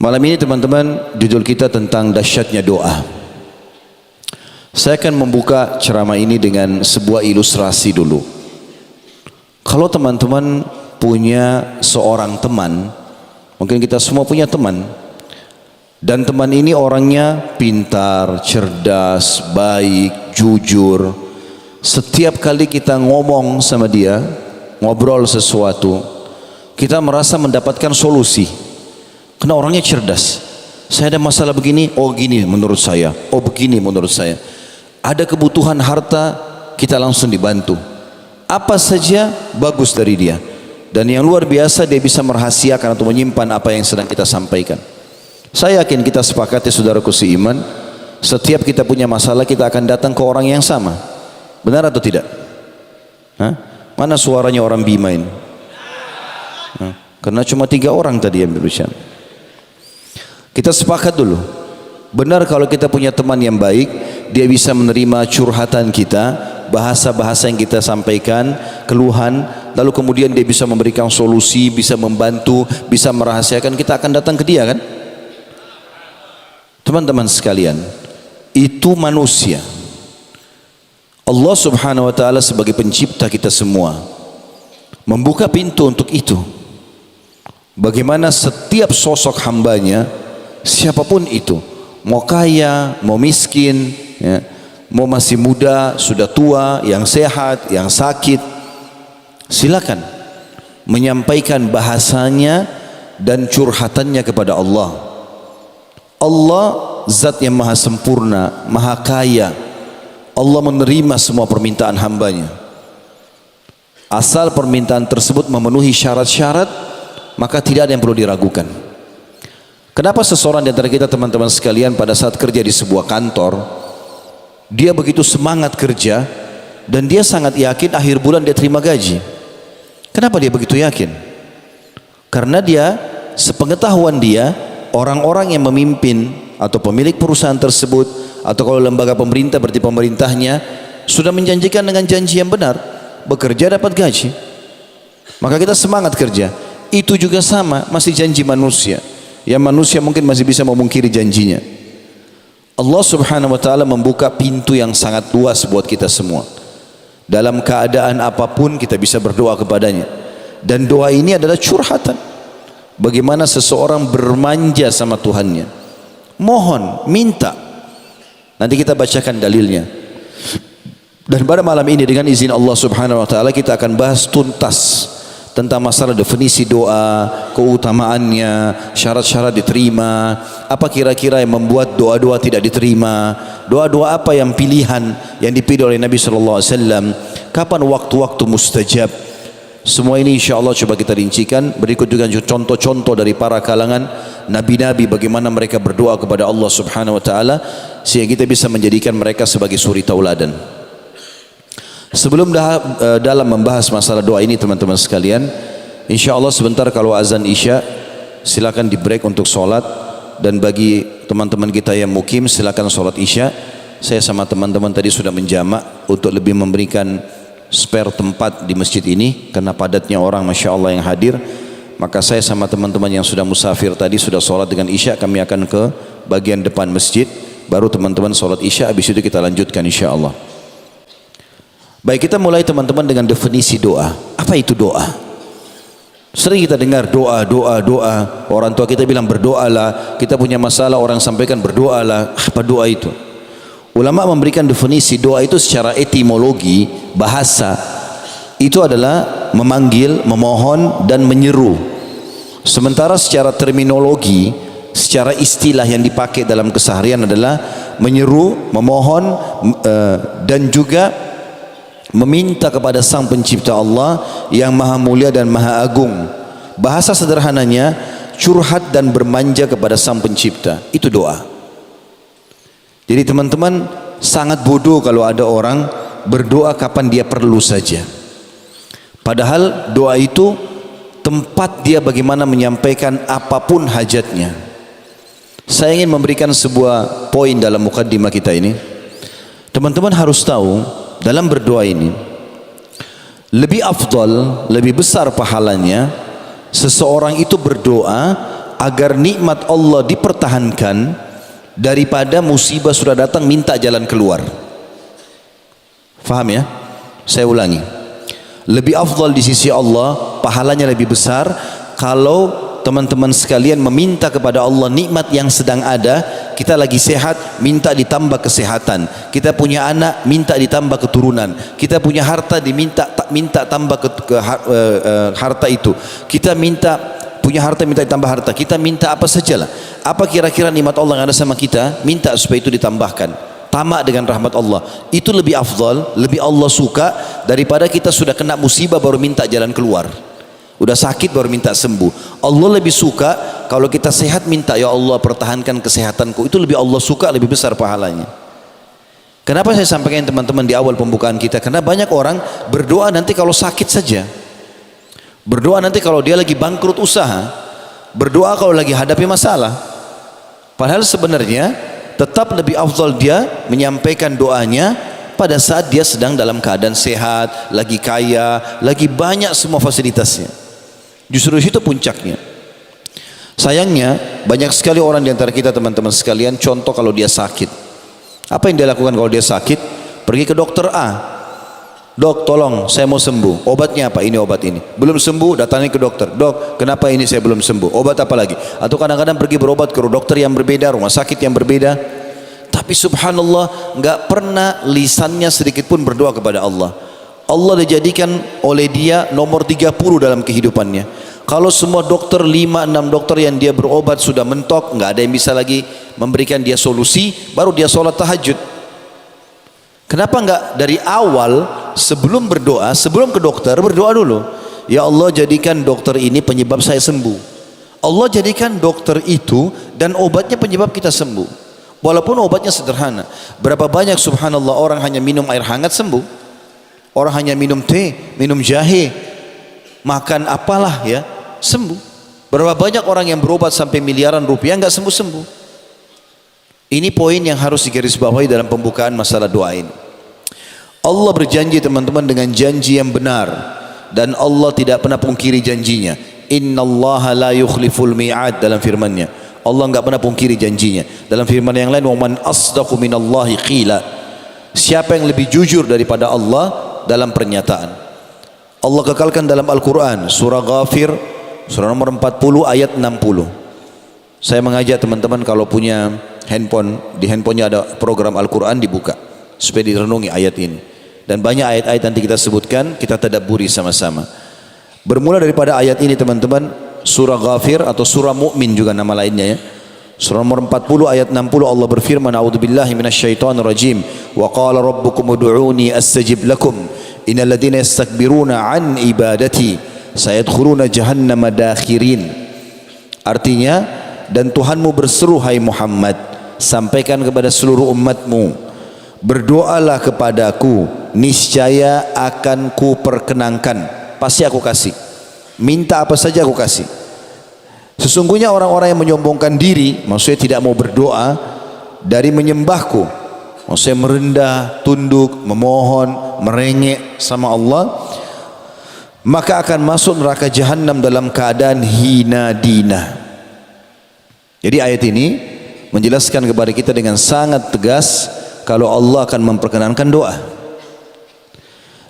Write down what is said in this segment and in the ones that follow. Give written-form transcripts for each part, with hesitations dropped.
Malam ini teman-teman, judul kita tentang dahsyatnya doa. Saya akan membuka ceramah ini dengan sebuah ilustrasi dulu. Kalau teman-teman punya seorang teman, mungkin kita semua punya teman, dan teman ini orangnya pintar, cerdas, baik, jujur. Setiap kali kita ngomong sama dia, ngobrol sesuatu, kita merasa mendapatkan solusi. Karena orangnya cerdas. Saya ada masalah begini, oh gini menurut saya, oh begini menurut saya. Ada kebutuhan harta, kita langsung dibantu. Apa saja bagus dari dia. Dan yang luar biasa, dia bisa merahasiakan atau menyimpan apa yang sedang kita sampaikan. Saya yakin kita sepakati, saudaraku seiman, setiap kita punya masalah, kita akan datang ke orang yang sama. Benar atau tidak? Hah? Mana suaranya orang Bima ini? Karena cuma 3 orang tadi yang berbicara. Kita sepakat dulu, benar kalau kita punya teman yang baik, dia bisa menerima curhatan kita, bahasa-bahasa yang kita sampaikan, keluhan, lalu kemudian dia bisa memberikan solusi, bisa membantu, bisa merahasiakan, kita akan datang ke dia kan? Teman-teman sekalian, itu manusia. Allah subhanahu wa ta'ala sebagai pencipta kita semua membuka pintu untuk itu. Bagaimana setiap sosok hambanya, siapapun itu, mau kaya, mau miskin, ya, mau masih muda, sudah tua, yang sehat, yang sakit, silakan menyampaikan bahasanya dan curhatannya kepada Allah. Allah zat yang maha sempurna, maha kaya. Allah menerima semua permintaan hambanya. Asal permintaan tersebut memenuhi syarat-syarat, maka tidak ada yang perlu diragukan. Kenapa seseorang di antara kita teman-teman sekalian pada saat kerja di sebuah kantor, dia begitu semangat kerja dan dia sangat yakin akhir bulan dia terima gaji? Kenapa dia begitu yakin? Karena dia, sepengetahuan dia, orang-orang yang memimpin atau pemilik perusahaan tersebut, atau kalau lembaga pemerintah berarti pemerintahnya, sudah menjanjikan dengan janji yang benar, bekerja dapat gaji. Maka kita semangat kerja. Itu juga sama, masih janji manusia. Yang manusia mungkin masih bisa memungkiri janjinya. Allah subhanahu wa ta'ala membuka pintu yang sangat luas buat kita semua. Dalam keadaan apapun kita bisa berdoa kepadanya. Dan doa ini adalah curhatan. Bagaimana seseorang bermanja sama Tuhannya. Mohon, minta. Nanti kita bacakan dalilnya. Dan pada malam ini dengan izin Allah subhanahu wa ta'ala kita akan bahas tuntas tentang masalah definisi doa, keutamaannya, syarat-syarat diterima, apa kira-kira yang membuat doa-doa tidak diterima, doa-doa apa yang pilihan yang dipilih oleh Nabi SAW, kapan waktu-waktu mustajab. Semua ini insya Allah coba kita rincikan. Berikut juga contoh-contoh dari para kalangan nabi-nabi, bagaimana mereka berdoa kepada Allah subhanahu wa ta'ala, sehingga kita bisa menjadikan mereka sebagai suri tauladan. Sebelum dalam membahas masalah doa ini teman-teman sekalian, insya Allah sebentar kalau azan isya silakan di break untuk sholat. Dan bagi teman-teman kita yang mukim silakan sholat isya. Saya sama teman-teman tadi sudah menjamak untuk lebih memberikan spare tempat di masjid ini karena padatnya orang masya Allah yang hadir. Maka saya sama teman-teman yang sudah musafir tadi sudah sholat dengan isya, kami akan ke bagian depan masjid, baru teman-teman sholat isya, habis itu kita lanjutkan insya Allah. Baik, kita mulai teman-teman dengan definisi doa. Apa itu doa? Sering kita dengar doa, doa, doa. Orang tua kita bilang berdoalah. Kita punya masalah, orang sampaikan berdoalah. Apa doa itu? Ulama memberikan definisi doa itu secara etimologi, bahasa. Itu adalah memanggil, memohon, dan menyeru. Sementara secara terminologi, secara istilah yang dipakai dalam keseharian adalah menyeru, memohon, dan juga meminta kepada Sang Pencipta Allah yang maha mulia dan maha agung. Bahasa sederhananya curhat dan bermanja kepada Sang Pencipta, itu doa. Jadi teman-teman, sangat bodoh kalau ada orang berdoa kapan dia perlu saja. Padahal doa itu tempat dia bagaimana menyampaikan apapun hajatnya. Saya ingin memberikan sebuah poin dalam mukaddimah kita ini. Teman-teman harus tahu, dalam berdoa ini lebih afdal, lebih besar pahalanya seseorang itu berdoa agar nikmat Allah dipertahankan daripada musibah sudah datang minta jalan keluar. Faham ya? Saya ulangi. Lebih afdal di sisi Allah, pahalanya lebih besar kalau teman-teman sekalian meminta kepada Allah nikmat yang sedang ada. Kita lagi sehat, minta ditambah kesehatan. Kita punya anak, minta ditambah keturunan. Kita punya harta, minta tambah harta itu. Kita punya harta, minta ditambah harta. Kita minta apa sajalah. Apa kira-kira nikmat Allah yang ada sama kita, minta supaya itu ditambahkan. Tamak dengan rahmat Allah. Itu lebih afdal, lebih Allah suka daripada kita sudah kena musibah baru minta jalan keluar. Udah sakit baru minta sembuh. Allah lebih suka kalau kita sehat minta, ya Allah pertahankan kesehatanku. Itu lebih Allah suka, lebih besar pahalanya. Kenapa saya sampaikan teman-teman di awal pembukaan kita? Karena banyak orang berdoa nanti kalau sakit saja. Berdoa nanti kalau dia lagi bangkrut usaha. Berdoa kalau lagi hadapi masalah. Padahal sebenarnya tetap lebih afdal dia menyampaikan doanya pada saat dia sedang dalam keadaan sehat, lagi kaya, lagi banyak semua fasilitasnya. Justru itu puncaknya. Sayangnya banyak sekali orang di antara kita teman-teman sekalian, contoh kalau dia sakit. Apa yang dia lakukan kalau dia sakit? Pergi ke dokter A. Dok, tolong saya mau sembuh. Obatnya apa? Ini obat ini. Belum sembuh, datangi ke dokter. Dok, kenapa ini saya belum sembuh? Obat apa lagi? Atau kadang-kadang pergi berobat ke dokter yang berbeda, rumah sakit yang berbeda. Tapi subhanallah, enggak pernah lisannya sedikit pun berdoa kepada Allah. Allah dijadikan oleh dia nomor 30 dalam kehidupannya. Kalau semua dokter, 5-6 dokter yang dia berobat sudah mentok, enggak ada yang bisa lagi memberikan dia solusi, baru dia sholat tahajud. Kenapa enggak dari awal sebelum berdoa, sebelum ke dokter berdoa dulu? Ya Allah, jadikan dokter ini penyebab saya sembuh. Allah jadikan dokter itu dan obatnya penyebab kita sembuh. Walaupun obatnya sederhana. Berapa banyak subhanallah orang hanya minum air hangat sembuh. Orang hanya minum teh, minum jahe, makan apalah ya, sembuh. Berapa banyak orang yang berobat sampai miliaran rupiah enggak sembuh-sembuh. Ini poin yang harus digarisbawahi dalam pembukaan masalah doa ini. Allah berjanji teman-teman dengan janji yang benar, dan Allah tidak pernah pungkiri janjinya. Innallaha la yukhliful mi'ad dalam firman-Nya. Allah enggak pernah pungkiri janjinya. Dalam firman yang lain, wa man asdaqu minallahi qila. Siapa yang lebih jujur daripada Allah dalam pernyataan? Allah kekalkan dalam Al-Quran surah Ghafir surah nomor 40 ayat 60. Saya mengajak teman-teman kalau punya handphone, di handphonenya ada program Al-Quran, dibuka supaya direnungi ayat ini. Dan banyak ayat-ayat nanti kita sebutkan, kita tadabburi sama-sama. Bermula daripada ayat ini teman-teman, surah Ghafir atau surah Mu'min juga nama lainnya ya. Surah nomor 40 ayat 60 Allah berfirman, a'udzubillahi minasyaitonir rajim, wa qala rabbukum ud'uni astajib lakum innal ladzina yastakbiruna an ibadati sayadkhuluna jahannama dakhirin. Artinya, dan Tuhanmu berseru hai Muhammad, sampaikan kepada seluruh umatmu, berdoalah kepadaku, niscaya akan ku perkenankan, pasti aku kasih. Minta apa saja aku kasih. Sesungguhnya orang-orang yang menyombongkan diri, maksudnya tidak mau berdoa, dari menyembahku, maksudnya merendah, tunduk, memohon, merengek sama Allah, maka akan masuk neraka jahanam dalam keadaan hina dina. Jadi ayat ini menjelaskan kepada kita dengan sangat tegas kalau Allah akan memperkenankan doa.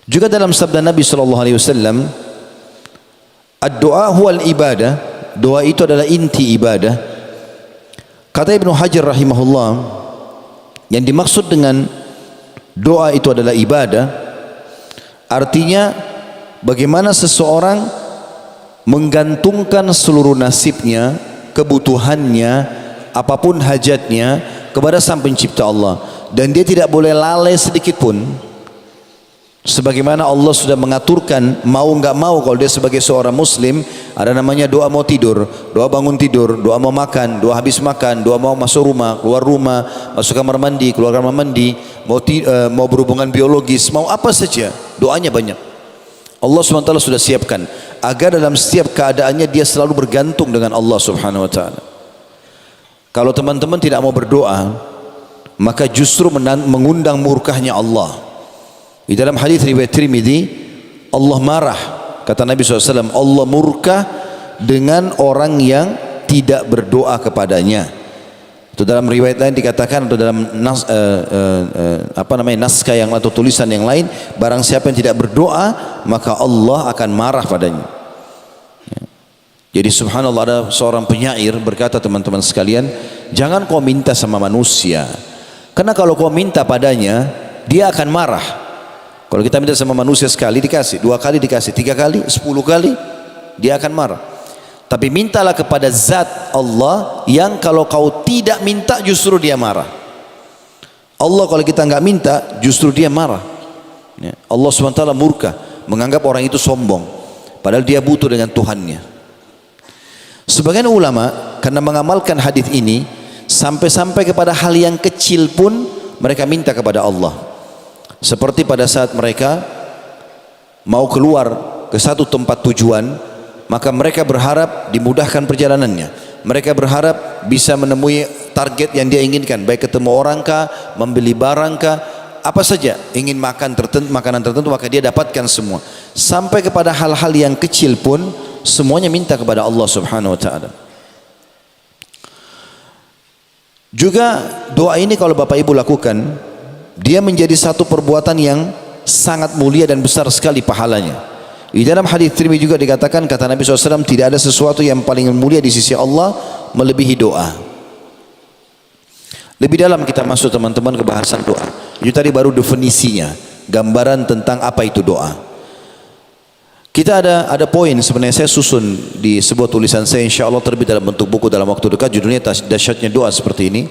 Juga dalam sabda Nabi SAW, ad-doa huwal ibadah, doa itu adalah inti ibadah. Kata Ibnu Hajar rahimahullah, yang dimaksud dengan doa itu adalah ibadah, artinya bagaimana seseorang menggantungkan seluruh nasibnya, kebutuhannya, apapun hajatnya kepada Sang Pencipta Allah, dan dia tidak boleh lalai sedikit pun. Sebagaimana Allah sudah mengaturkan, mau enggak mau kalau dia sebagai seorang muslim, ada namanya doa mau tidur, doa bangun tidur, doa mau makan, doa habis makan, doa mau masuk rumah, keluar rumah, masuk kamar mandi, keluar kamar mandi, mau berhubungan biologis, mau apa saja, doanya banyak. Allah SWT sudah siapkan agar dalam setiap keadaannya dia selalu bergantung dengan Allah Subhanahu wa taala. Kalau teman-teman tidak mau berdoa, maka justru mengundang murkahnya Allah. Di dalam hadis riwayat Tirmidzi, Allah marah, kata Nabi SAW, Allah murka dengan orang yang tidak berdoa kepadanya. Itu dalam riwayat lain dikatakan, atau dalam naskah yang atau tulisan yang lain, barang siapa yang tidak berdoa maka Allah akan marah padanya. Jadi subhanallah, ada seorang penyair berkata, teman-teman sekalian, jangan kau minta sama manusia, karena kalau kau minta padanya dia akan marah. Kalau kita minta sama manusia sekali dikasih, 2 kali dikasih, 3 kali, 10 kali, dia akan marah. Tapi mintalah kepada zat Allah yang kalau kau tidak minta justru dia marah. Allah kalau kita enggak minta justru dia marah. Allah SWT murka, menganggap orang itu sombong, padahal dia butuh dengan Tuhannya. Sebagian ulama karena mengamalkan hadis ini sampai-sampai kepada hal yang kecil pun mereka minta kepada Allah. Seperti pada saat mereka mau keluar ke satu tempat tujuan, maka mereka berharap dimudahkan perjalanannya. Mereka berharap bisa menemui target yang dia inginkan, baik ketemu orang kah, membeli barang kah, apa saja, ingin makan makanan tertentu, maka dia dapatkan semua. Sampai kepada hal-hal yang kecil pun semuanya minta kepada Allah Subhanahu wa taala. Juga doa ini kalau Bapak Ibu lakukan, dia menjadi satu perbuatan yang sangat mulia dan besar sekali pahalanya. Di dalam hadis Tirmidzi juga dikatakan, kata Nabi SAW, tidak ada sesuatu yang paling mulia di sisi Allah melebihi doa. Lebih dalam kita masuk teman-teman ke bahasan doa. Itu tadi baru definisinya, gambaran tentang apa itu doa. Kita ada poin sebenarnya saya susun di sebuah tulisan saya, insya Allah terbit dalam bentuk buku dalam waktu dekat, judulnya Dahsyatnya Doa seperti ini.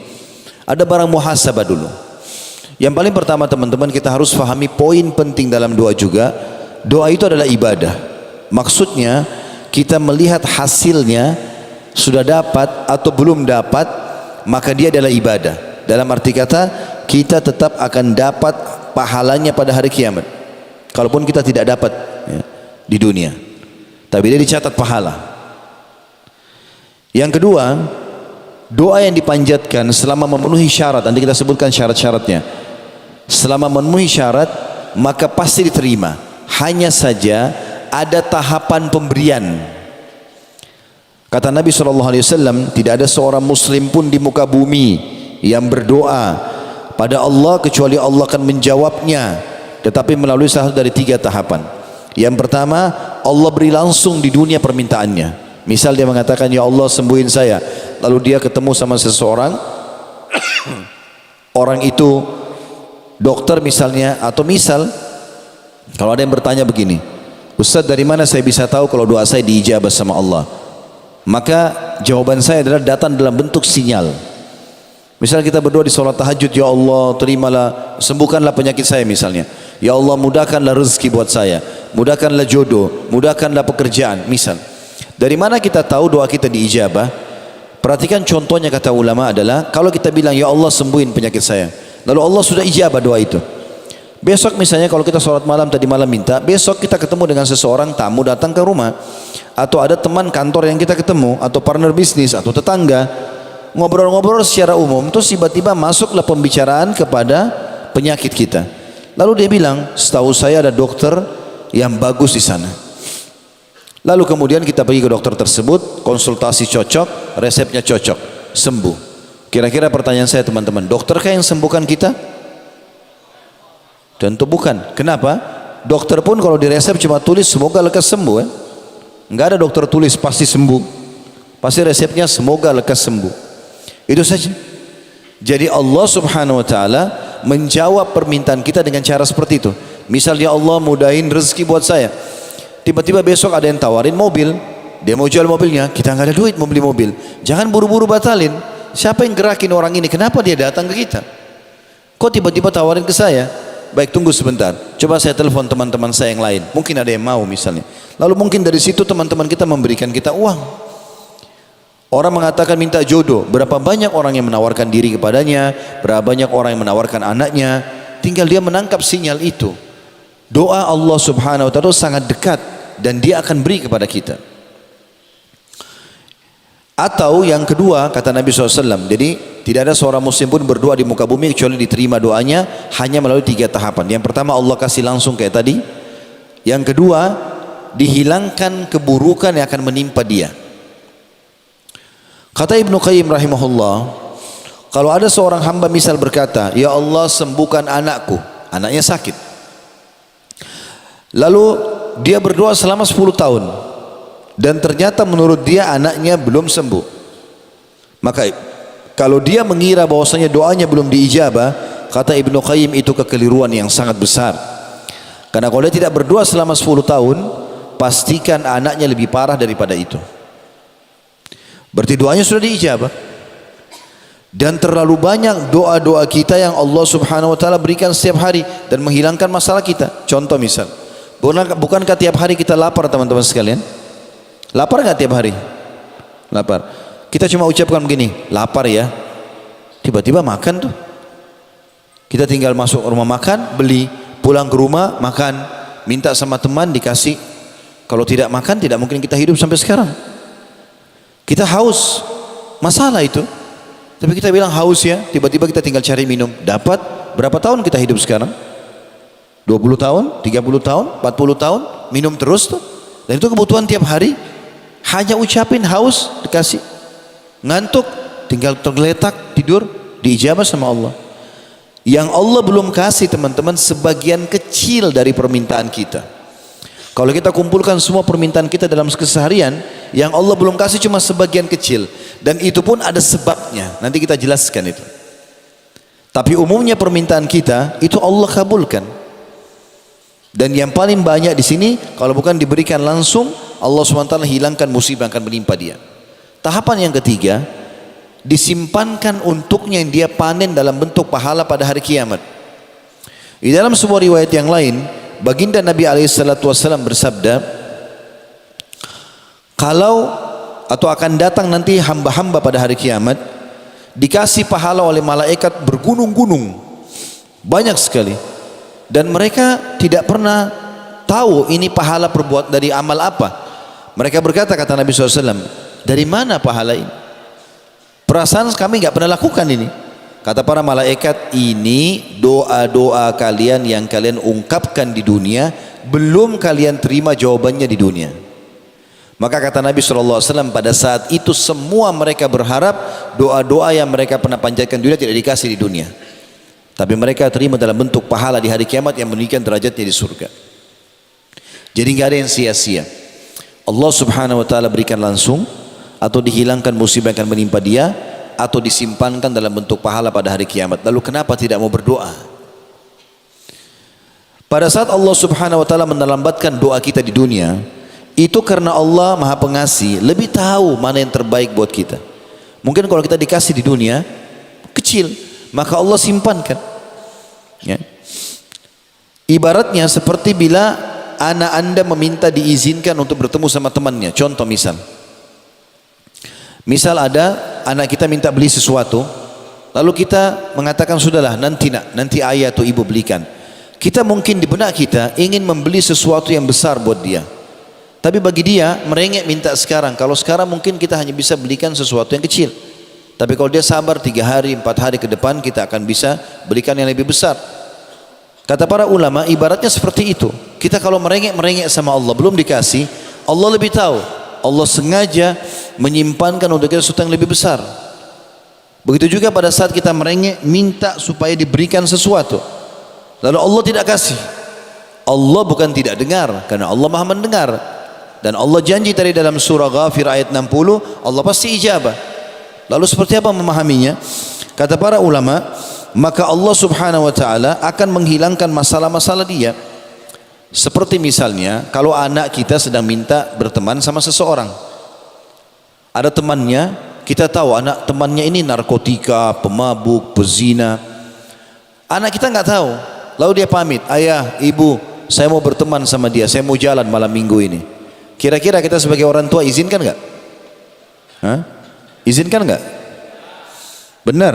Ada barang muhasabah dulu. Yang paling pertama teman-teman, kita harus fahami poin penting dalam doa juga. Doa itu adalah ibadah. Maksudnya kita melihat hasilnya sudah dapat atau belum dapat, maka dia adalah ibadah. Dalam arti kata, kita tetap akan dapat pahalanya pada hari kiamat, kalaupun kita tidak dapat di dunia, tapi dia dicatat pahala. Yang kedua, doa yang dipanjatkan selama memenuhi syarat, nanti kita sebutkan syarat-syaratnya. Selama memenuhi syarat maka pasti diterima. Hanya saja ada tahapan pemberian. Kata Nabi SAW, tidak ada seorang muslim pun di muka bumi yang berdoa pada Allah kecuali Allah akan menjawabnya, tetapi melalui salah satu dari 3 tahapan. Yang pertama, Allah beri langsung di dunia permintaannya. Misal dia mengatakan, ya Allah sembuhin saya, lalu dia ketemu sama seseorang, orang itu dokter misalnya, atau misal kalau ada yang bertanya begini, Ustaz dari mana saya bisa tahu kalau doa saya diijabah sama Allah? Maka jawaban saya adalah datang dalam bentuk sinyal. Misal kita berdoa di sholat tahajud, ya Allah terimalah, sembuhkanlah penyakit saya misalnya. Ya Allah mudahkanlah rezeki buat saya, mudahkanlah jodoh, mudahkanlah pekerjaan misal. Dari mana kita tahu doa kita diijabah? Perhatikan contohnya, kata ulama adalah kalau kita bilang ya Allah sembuhin penyakit saya, lalu Allah sudah ijabah doa itu. Besok misalnya kalau kita sholat malam, tadi malam minta, besok kita ketemu dengan seseorang, tamu datang ke rumah, atau ada teman kantor yang kita ketemu, atau partner bisnis, atau tetangga, ngobrol-ngobrol secara umum, terus tiba-tiba masuklah pembicaraan kepada penyakit kita. Lalu dia bilang, setahu saya ada dokter yang bagus di sana. Lalu kemudian kita pergi ke dokter tersebut, konsultasi cocok, resepnya cocok, sembuh. Kira-kira pertanyaan saya teman-teman, dokterkah yang sembuhkan kita? Tentu bukan. Kenapa? Dokter pun kalau di resep cuma tulis semoga lekas sembuh, Enggak ada dokter tulis pasti sembuh. Pasti resepnya semoga lekas sembuh. Itu saja. Jadi Allah Subhanahu wa taala menjawab permintaan kita dengan cara seperti itu. Misalnya Allah mudahin rezeki buat saya. Tiba-tiba besok ada yang tawarin mobil, dia mau jual mobilnya, kita nggak ada duit mau beli mobil. Jangan buru-buru batalin. Siapa yang gerakin orang ini? Kenapa dia datang ke kita? Kok tiba-tiba tawarin ke saya? Baik, tunggu sebentar, coba saya telepon teman-teman saya yang lain, mungkin ada yang mau misalnya. Lalu mungkin dari situ teman-teman kita memberikan kita uang. Orang mengatakan minta jodoh, berapa banyak orang yang menawarkan diri kepadanya, berapa banyak orang yang menawarkan anaknya, tinggal dia menangkap sinyal itu. Doa Allah Subhanahu wa taala sangat dekat dan dia akan beri kepada kita. Atau yang kedua, kata Nabi SAW, jadi tidak ada seorang muslim pun berdoa di muka bumi kecuali diterima doanya hanya melalui 3 tahapan. Yang pertama, Allah kasih langsung kayak tadi. Yang kedua, dihilangkan keburukan yang akan menimpa dia. Kata Ibnu Qayyim rahimahullah, kalau ada seorang hamba misal berkata, ya Allah sembuhkan anakku, anaknya sakit, lalu dia berdoa selama 10 tahun dan ternyata menurut dia anaknya belum sembuh, maka kalau dia mengira bahwasanya doanya belum diijabah, kata Ibnu Qayyim itu kekeliruan yang sangat besar. Karena kalau dia tidak berdoa selama 10 tahun, pastikan anaknya lebih parah daripada itu. Berarti doanya sudah diijabah. Dan terlalu banyak doa-doa kita yang Allah subhanahu wa ta'ala berikan setiap hari dan menghilangkan masalah kita. Contoh misal, bukankah tiap hari kita lapar teman-teman sekalian? Lapar nggak tiap hari? Lapar. Kita cuma ucapkan begini, lapar ya, tiba-tiba makan tuh. Kita tinggal masuk rumah makan, beli, pulang ke rumah makan, minta sama teman dikasih. Kalau tidak makan tidak mungkin kita hidup sampai sekarang. Kita haus, masalah itu. Tapi kita bilang haus ya, tiba-tiba kita tinggal cari minum, dapat. Berapa tahun kita hidup sekarang? 20 tahun, 30 tahun, 40 tahun, minum terus tuh. Dan itu kebutuhan tiap hari. Hanya ucapin haus dikasih, ngantuk tinggal tergeletak tidur, diijabah sama Allah. Yang Allah belum kasih teman-teman sebagian kecil dari permintaan kita. Kalau kita kumpulkan semua permintaan kita dalam keseharian, yang Allah belum kasih cuma sebagian kecil, dan itu pun ada sebabnya. Nanti kita jelaskan itu. Tapi umumnya permintaan kita itu Allah kabulkan. Dan yang paling banyak di sini, kalau bukan diberikan langsung, Allah SWT hilangkan musibah yang akan menimpa dia. Tahapan yang ketiga, disimpankan untuknya yang dia panen dalam bentuk pahala pada hari kiamat. Di dalam sebuah riwayat yang lain, baginda Nabi SAW bersabda, kalau atau akan datang nanti hamba-hamba pada hari kiamat, dikasih pahala oleh malaikat bergunung-gunung, banyak sekali, dan mereka tidak pernah tahu ini pahala perbuat dari amal apa. Mereka berkata, kata Nabi SAW, dari mana pahala ini? Perasaan kami nggak pernah lakukan ini. Kata para malaikat, ini doa-doa kalian yang kalian ungkapkan di dunia, belum kalian terima jawabannya di dunia. Maka kata Nabi SAW, pada saat itu semua mereka berharap doa-doa yang mereka pernah panjatkan di dunia tidak dikasih di dunia, tapi mereka terima dalam bentuk pahala di hari kiamat yang meninggikan derajatnya di surga. Jadi nggak ada yang sia-sia. Allah subhanahu wa ta'ala berikan langsung, atau dihilangkan musibah yang akan menimpa dia, atau disimpankan dalam bentuk pahala pada hari kiamat. Lalu kenapa tidak mau berdoa? Pada saat Allah subhanahu wa ta'ala menelambatkan doa kita di dunia, itu karena Allah maha pengasih, lebih tahu mana yang terbaik buat kita. Mungkin kalau kita dikasih di dunia kecil, maka Allah simpankan ya. Ibaratnya seperti bila anak anda meminta diizinkan untuk bertemu sama temannya. Contoh misal ada anak kita minta beli sesuatu, lalu kita mengatakan sudahlah nanti ayah atau ibu belikan. Kita mungkin di benak kita ingin membeli sesuatu yang besar buat dia, tapi bagi dia merengek minta sekarang. Kalau sekarang mungkin kita hanya bisa belikan sesuatu yang kecil, tapi kalau dia sabar 3 hari 4 hari ke depan, kita akan bisa belikan yang lebih besar. Kata para ulama, ibaratnya seperti itu. Kita kalau merengek sama Allah, belum dikasih, Allah lebih tahu. Allah sengaja menyimpankan untuk kita sesuatu yang lebih besar. Begitu juga pada saat kita merengek minta supaya diberikan sesuatu, lalu Allah tidak kasih, Allah bukan tidak dengar, karena Allah maha mendengar. Dan Allah janji tadi dalam surah Ghafir ayat 60, Allah pasti ijabah. Lalu seperti apa memahaminya? Kata para ulama, maka Allah subhanahu wa ta'ala akan menghilangkan masalah-masalah dia. Seperti misalnya kalau anak kita sedang minta berteman sama seseorang, ada temannya, kita tahu anak temannya ini narkotika, pemabuk, pezina. Anak kita nggak tahu, lalu dia pamit, ayah, ibu, saya mau berteman sama dia, saya mau jalan malam minggu ini. Kira-kira kita sebagai orang tua izinkan nggak? Izinkan nggak? Benar,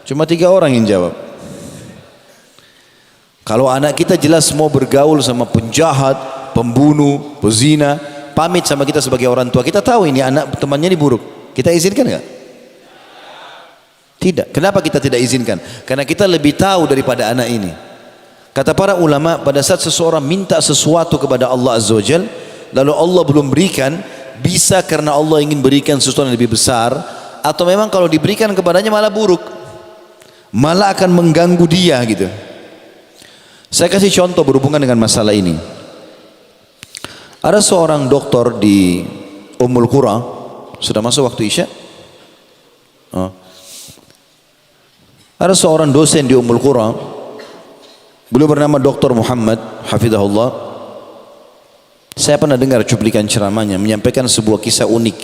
cuma 3 orang yang jawab. Kalau anak kita jelas mau bergaul sama penjahat, pembunuh, pezina, pamit sama kita sebagai orang tua, kita tahu ini anak temannya ini buruk, kita izinkan nggak? Tidak. Kenapa kita tidak izinkan? Karena kita lebih tahu daripada anak ini. Kata para ulama, pada saat seseorang minta sesuatu kepada Allah Azza wa Jalla, lalu Allah belum berikan, bisa karena Allah ingin berikan sesuatu yang lebih besar, atau memang kalau diberikan kepadanya malah buruk, malah akan mengganggu dia gitu. Saya kasih contoh berhubungan dengan masalah ini. Ada seorang dokter di Ummul Qura, sudah masuk waktu Isya? Oh. Ada seorang dosen di Ummul Qura, beliau bernama Dr. Muhammad Hafizahullah. Saya pernah dengar cuplikan ceramahnya menyampaikan sebuah kisah unik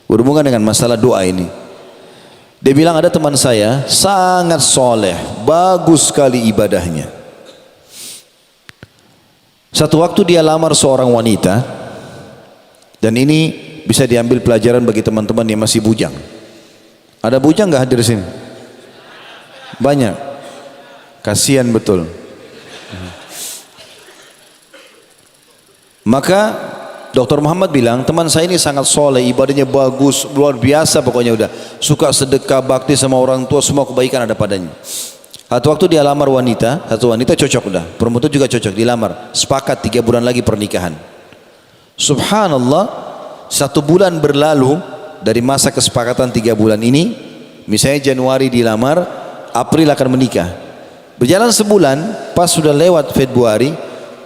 berhubungan dengan masalah doa ini. Dia bilang ada teman saya sangat soleh, bagus sekali ibadahnya. Satu waktu dia lamar seorang wanita, dan ini bisa diambil pelajaran bagi teman-teman yang masih bujang. Ada bujang nggak hadir sini? Banyak. Kasihan betul. Maka Dr. Muhammad bilang, teman saya ini sangat soleh, ibadahnya bagus, luar biasa pokoknya, udah suka sedekah, bakti sama orang tua, semua kebaikan ada padanya. Satu waktu dia lamar wanita, satu wanita cocok udah, perempuan itu juga cocok, dilamar, sepakat 3 bulan lagi pernikahan. Subhanallah, 1 bulan berlalu dari masa kesepakatan 3 bulan ini, misalnya Januari dilamar, April akan menikah. Berjalan sebulan, pas sudah lewat Februari,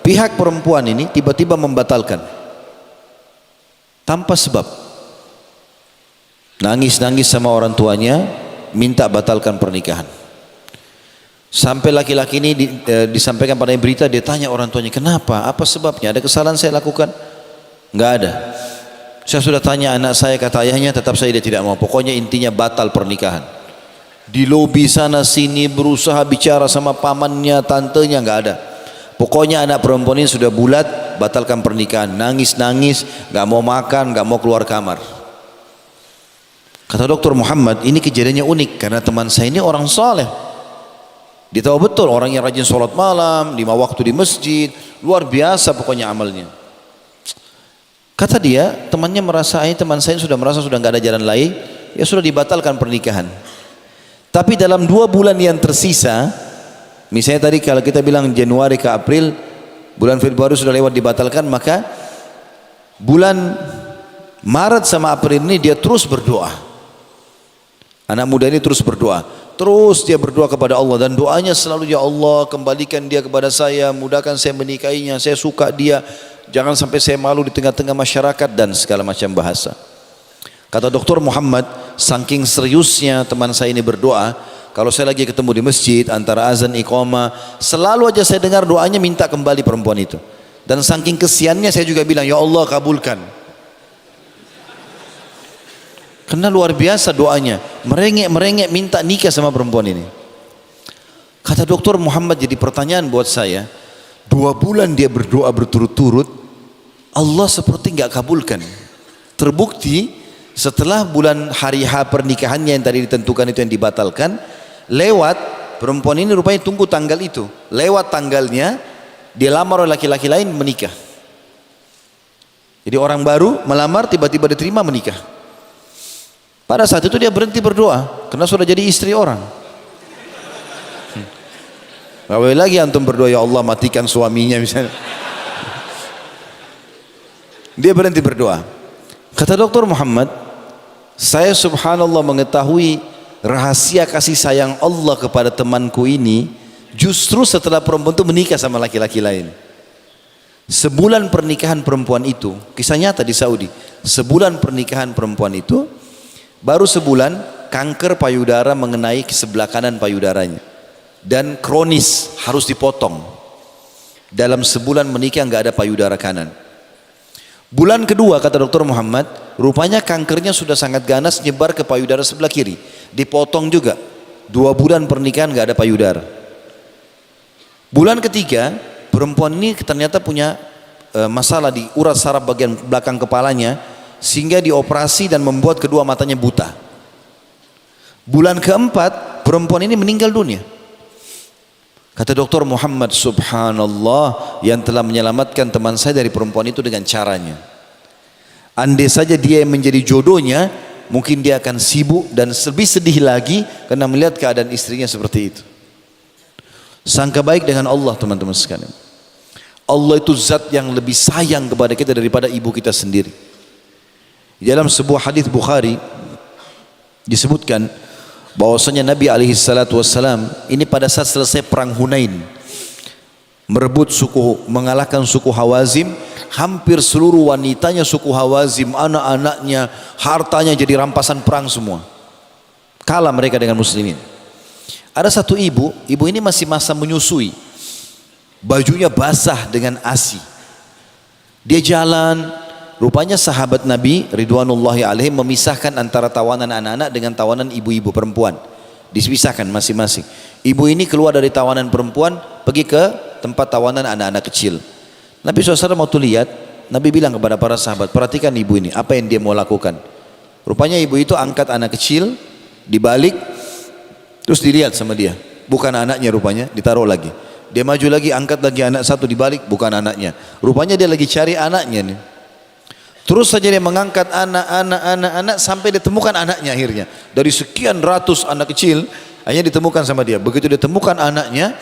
pihak perempuan ini tiba-tiba membatalkan tanpa sebab. Nangis-nangis sama orang tuanya, minta batalkan pernikahan. Sampai laki-laki ini disampaikan pada berita, dia tanya orang tuanya, kenapa? Apa sebabnya? Ada kesalahan saya lakukan? Enggak ada. Saya sudah tanya anak saya, kata ayahnya, tetap saya dia tidak mau. Pokoknya intinya batal pernikahan. Di lobi sana sini berusaha bicara sama pamannya, tantenya, enggak ada. Pokoknya anak perempuan ini sudah bulat, batalkan pernikahan. Nangis-nangis, gak mau makan, gak mau keluar kamar. Kata Dr. Muhammad, ini kejadiannya unik karena teman saya ini orang soleh. Dia tahu betul orang yang rajin sholat malam, 5 waktu di masjid, luar biasa pokoknya amalnya. Kata dia, temannya merasa, teman saya sudah merasa sudah gak ada jalan lain, ya sudah dibatalkan pernikahan. Tapi dalam 2 bulan yang tersisa, misalnya tadi kalau kita bilang Januari ke April, bulan Februari sudah lewat dibatalkan, maka bulan Maret sama April ini dia terus berdoa. Anak muda ini terus berdoa. Terus dia berdoa kepada Allah, dan doanya selalu, ya Allah kembalikan dia kepada saya, mudahkan saya menikahinya, saya suka dia, jangan sampai saya malu di tengah-tengah masyarakat, dan segala macam bahasa. Kata Dr. Muhammad, saking seriusnya teman saya ini berdoa, kalau saya lagi ketemu di masjid antara azan iqamah, selalu aja saya dengar doanya minta kembali perempuan itu. Dan saking kesiannya saya juga bilang, ya Allah kabulkan. Karena luar biasa doanya, merengek-merengek minta nikah sama perempuan ini. Kata Dr. Muhammad, jadi pertanyaan buat saya, 2 bulan dia berdoa berturut-turut, Allah seperti nggak kabulkan. Terbukti setelah bulan hari H pernikahannya yang tadi ditentukan itu yang dibatalkan, lewat perempuan ini rupanya tunggu tanggal itu, lewat tanggalnya dia lamar oleh laki-laki lain, menikah. Jadi orang baru melamar tiba-tiba diterima, menikah. Pada saat itu dia berhenti berdoa karena sudah jadi istri orang. Gak boleh lagi antum berdoa, ya Allah matikan suaminya misalnya. Dia berhenti berdoa. Kata Dr. Muhammad, saya subhanallah mengetahui rahasia kasih sayang Allah kepada temanku ini justru setelah perempuan itu menikah sama laki-laki lain. Sebulan pernikahan perempuan itu, kisah nyata di Saudi, sebulan pernikahan perempuan itu, baru sebulan kanker payudara mengenai sebelah kanan payudaranya dan kronis, harus dipotong. Dalam sebulan menikah nggak ada payudara kanan. Bulan kedua kata Dr. Muhammad, rupanya kankernya sudah sangat ganas, nyebar ke payudara sebelah kiri, dipotong juga. 2 bulan pernikahan nggak ada payudara. Bulan ketiga perempuan ini ternyata punya masalah di urat saraf bagian belakang kepalanya, sehingga dioperasi dan membuat kedua matanya buta. Bulan keempat perempuan ini meninggal dunia. Kata Dr. Muhammad, subhanallah, yang telah menyelamatkan teman saya dari perempuan itu dengan caranya. Andai saja dia yang menjadi jodohnya, mungkin dia akan sibuk dan lebih sedih lagi karena melihat keadaan istrinya seperti itu. Sangka baik dengan Allah teman-teman sekalian. Allah itu zat yang lebih sayang kepada kita daripada ibu kita sendiri. Di dalam sebuah hadis Bukhari disebutkan bahwasanya Nabi alaihi salatu wassalam ini pada saat selesai perang Hunain, mengalahkan suku Hawazim, hampir seluruh wanitanya suku Hawazim, anak-anaknya, hartanya jadi rampasan perang semua. Kalah mereka dengan muslimin. Ada satu ibu ini masih masa menyusui, bajunya basah dengan ASI. Dia jalan, rupanya sahabat Nabi ridwanullahi alaihim memisahkan antara tawanan anak-anak dengan tawanan ibu-ibu perempuan. Dipisahkan masing-masing. Ibu ini keluar dari tawanan perempuan, pergi ke tempat tawanan anak-anak kecil. Nabi SAW waktu lihat, Nabi bilang kepada para sahabat, perhatikan ibu ini, apa yang dia mau lakukan. Rupanya ibu itu angkat anak kecil, dibalik, terus dilihat sama dia. Bukan anaknya rupanya, ditaruh lagi. Dia maju lagi, angkat lagi anak satu, dibalik, bukan anaknya. Rupanya dia lagi cari anaknya nih. Terus saja dia mengangkat anak sampai ditemukan anaknya akhirnya. Dari sekian ratus anak kecil, hanya ditemukan sama dia. Begitu ditemukan anaknya,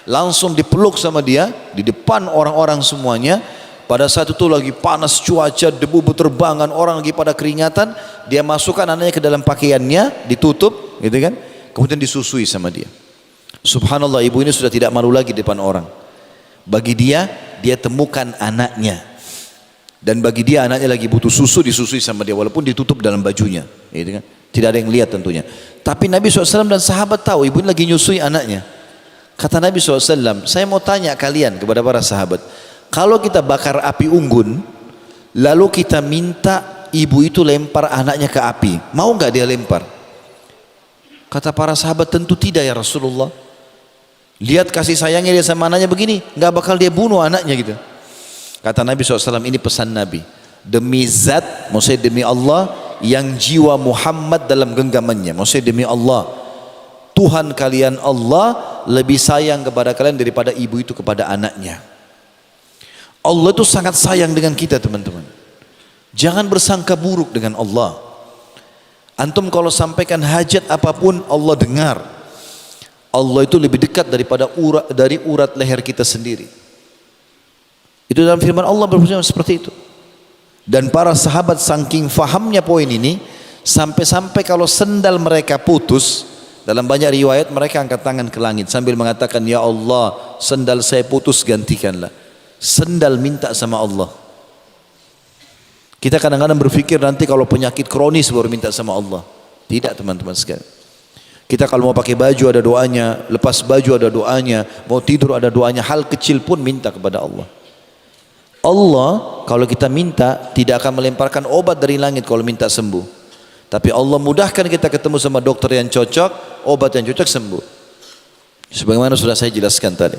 langsung dipeluk sama dia di depan orang-orang semuanya. Pada saat itu lagi panas cuaca, debu berterbangan, orang lagi pada keringatan. Dia masukkan anaknya ke dalam pakaiannya, ditutup, gitu kan? Kemudian disusui sama dia. Subhanallah, ibu ini sudah tidak malu lagi di depan orang. Bagi dia temukan anaknya. Dan bagi dia anaknya lagi butuh susu, disusui sama dia walaupun ditutup dalam bajunya, gitu kan? Tidak ada yang lihat tentunya. Tapi Nabi SAW dan sahabat tahu ibu ini lagi nyusui anaknya. Kata Nabi SAW, saya mau tanya kalian kepada para sahabat, kalau kita bakar api unggun, lalu kita minta ibu itu lempar anaknya ke api, mau nggak dia lempar? Kata para sahabat, tentu tidak ya Rasulullah. Lihat kasih sayangnya dia sama anaknya begini, nggak bakal dia bunuh anaknya gitu. Kata Nabi SAW, ini pesan Nabi, demi zat, maksudnya demi Allah yang jiwa Muhammad dalam genggamannya, maksudnya demi Allah, Tuhan kalian Allah lebih sayang kepada kalian daripada ibu itu kepada anaknya. Allah itu sangat sayang dengan kita teman-teman. Jangan bersangka buruk dengan Allah. Antum kalau sampaikan hajat apapun Allah dengar. Allah itu lebih dekat daripada dari urat leher kita sendiri. Itu dalam firman Allah berfirman seperti itu. Dan para sahabat saking fahamnya poin ini, sampai-sampai kalau sendal mereka putus, dalam banyak riwayat mereka angkat tangan ke langit sambil mengatakan, ya Allah, sendal saya putus, gantikanlah. Sendal minta sama Allah. Kita kadang-kadang berpikir nanti kalau penyakit kronis baru minta sama Allah. Tidak teman-teman sekalian. Kita kalau mau pakai baju ada doanya, lepas baju ada doanya, mau tidur ada doanya, hal kecil pun minta kepada Allah. Allah kalau kita minta tidak akan melemparkan obat dari langit kalau minta sembuh. Tapi Allah mudahkan kita ketemu sama dokter yang cocok, obat yang cocok sembuh. Sebagaimana sudah saya jelaskan tadi.